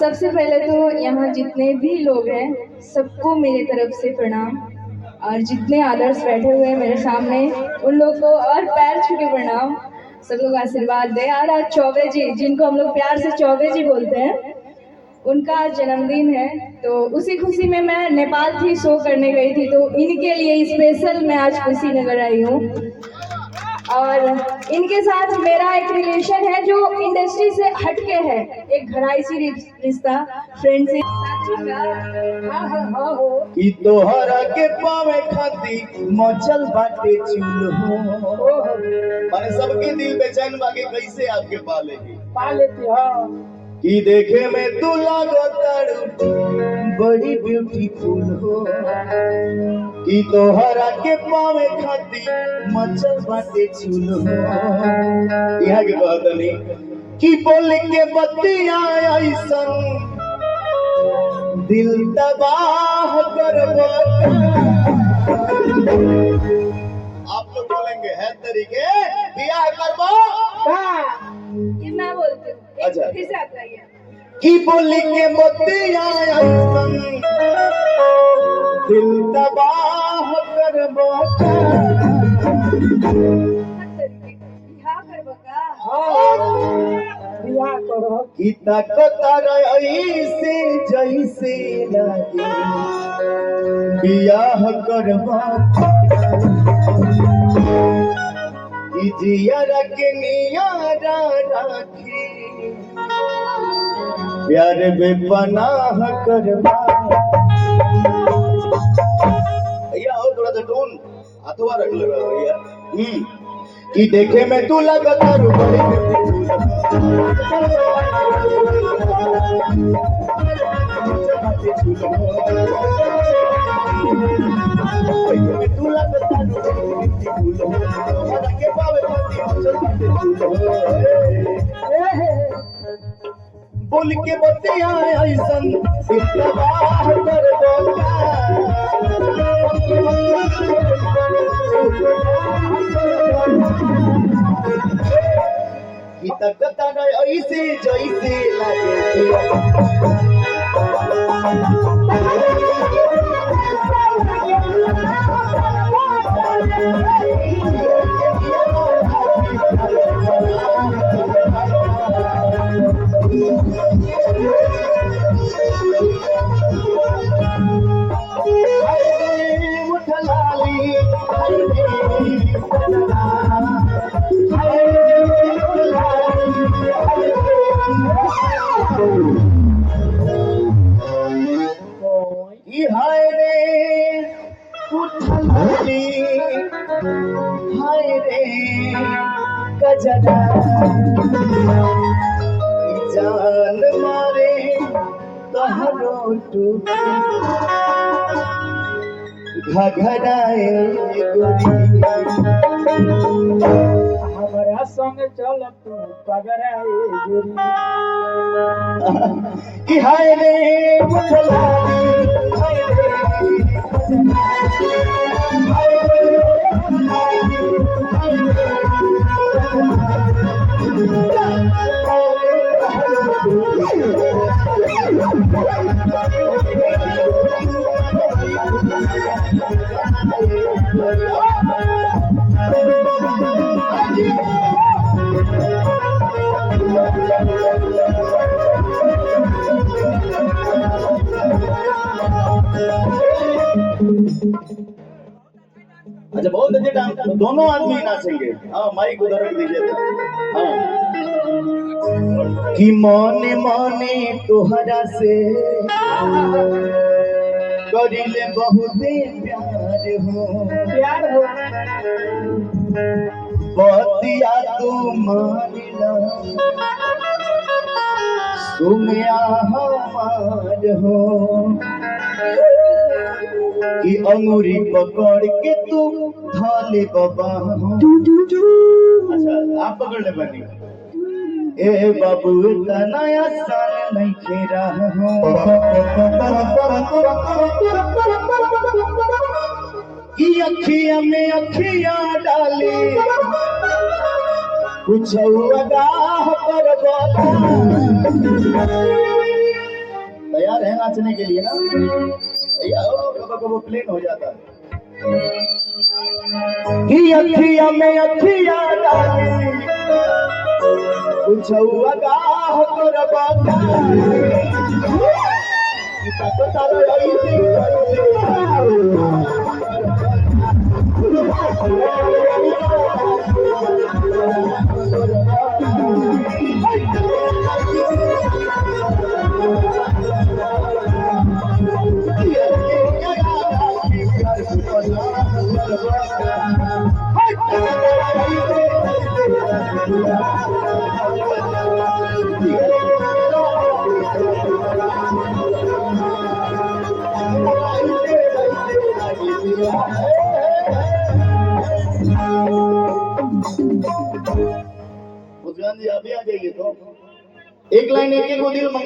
सबसे पहले तो यहाँ जितने भी लोग हैं सबको मेरी तरफ से प्रणाम। और जितने आदर्श बैठे हुए हैं मेरे सामने उन लोग को और पैर छू के प्रणाम। सब लोग आशीर्वाद दें। और आज चौबे जी, जिनको हम लोग प्यार से चौबे जी बोलते हैं, उनका जन्मदिन है। तो उसी खुशी में मैं नेपाल थी, शो करने गई थी, तो इनके लिए स्पेशल मैं आज कुशीनगर आई हूँ। और इनके साथ मेरा एक रिलेशन है जो इंडस्ट्री से हटके है, एक घराइसी रिश्ता, फ्रेंडशिप। ई तोहरा के पावे खाती मचल बाटे चूल हो। माने सबके दिल बेचैन बाके कैसे आपके पालेगी पालेती हो कि देखे में तू लागो तारू बड़ी ब्यूटीफुल हो। कि तोहरा के पावे खाती मचल बाटे चूल हो। यहाँ के बात नहीं कि बोल के बतिया ऐसन दिल तबाह कर। आप लोग बोलेंगे है तरीके बियाह करबो ये मैं बोलती हूँ। अच्छा। फिर से आप गाइए। की बोली के बतिया ऐसन दिल तबाह करबो। बिहार करबो का? बियाह करो की ताकत ऐसे जैसे लगे बियाह करबो। की जियारा के नियारा राखी प्यार बेपनाह करबा। भैया और थोड़ा सा टोन हाथवा रख ले भैया। कि देखे में तू लगता रू बड़ी तू लगता के पावे बोल के बतिया ऐसन इत्तबाह कर कि तकता ऐसे जैसे लगे हाय रे उठली हाय रे गजरा जान मारे तहरो टूट घघराए हमारा संग चल तू पगराए गोरी। कि हाय रे उठला हाय रे अच्छा बहुत अच्छे डांस तो दोनों आदमी नाचेंगे। हाँ माइक उधर रख दीजिए तो। हाँ कि मने मने तोहरा से करिले बहुते प्यार हो। प्यार हो बतिया तू मानिला सुमिया हमार हो। कि अंगूरी पकड़ के तू थाले बाबा। अच्छा आप पकड़ ले बनी। ए बाबू इतना आसान नहीं खेरा हो। कि अखिया में अखिया डाली कुछ अगाह कर तैयार है नाचने के लिए ना भैया? कब कब प्लेन हो जाता है कि अखिया में अखिया डाली कुछ आगाह कर बाता पता रही जी अभी आ जाइए तो एक लाइन एक एक को दिल